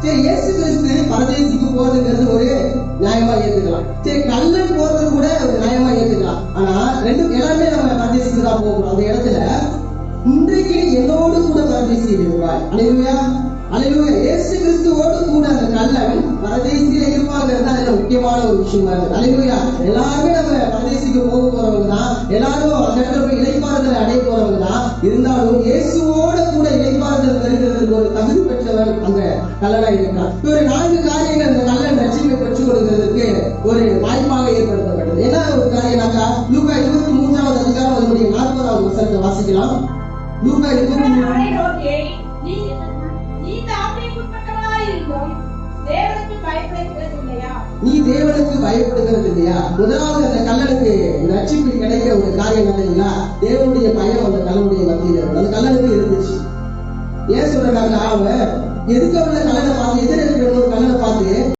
சரி, இயேசு கிறிஸ்து பரதேசிக்கு போறதுங்கிறது ஒரு நியாயமா ஏத்துக்கலாம். சரி, கல்லன் போறது கூட ஒரு நியாயமா ஏத்துக்கலாம். ஆனா ரெண்டும் எல்லாமே நம்ம பரதேசிக்கு தான் போகிறோம். அந்த இடத்துல இன்றைக்கு என்னோடு கூட பரதேசியில் இருப்பார். அல்லேலூயா, அல்லேலூயா. இயேசு கிறிஸ்துவோடு கூட அந்த கல்லன் பரதேசியில இருப்பாங்கிறது அதுல முக்கியமான ஒரு விஷயமா இருக்கு. அல்லேலூயா. எல்லாருமே நம்ம பரதேசிக்கு போக போறவங்க தான், எல்லாரும் அந்த இடத்துல போய் இளைப்பாறுதலை அடைய போறவங்க தான். இருந்தாலும் இயேசுவோட கூட இளைப்பாறுதல் பெறுகிறதுக்கு ஒரு தகுதி பெற்றவர் அந்த கல்லனா இருக்கிறார். ஒரு 4 காரியங்கள் அந்த கல்லன் ரட்சிப்பை பெற்றுக் கொடுக்கிறதுக்கு ஒரு வாய்ப்பாக ஏற்படுத்தப்பட்டது. என்ன ஒரு காரியம்னாக்கா, லூக்கா 23வது அதிகாரம் அதனுடைய 40வது வசனத்தை வாசிக்கலாம். லூக்கா 23. நீ தேவனுக்கு பயப்படுகிறது இல்லையா? முதலாவது அந்த கல்லனுக்கு ரட்சிப்பு கிடைக்கிற ஒரு காரியம் இல்லைங்களா? தேவனுடைய பயம் அந்த கல்லனுடைய மத்தியில அந்த கல்லனுக்கு இருந்துச்சு. ஏன் சொல்றாங்க, அவன் எதுக்கு அவன கல்லனை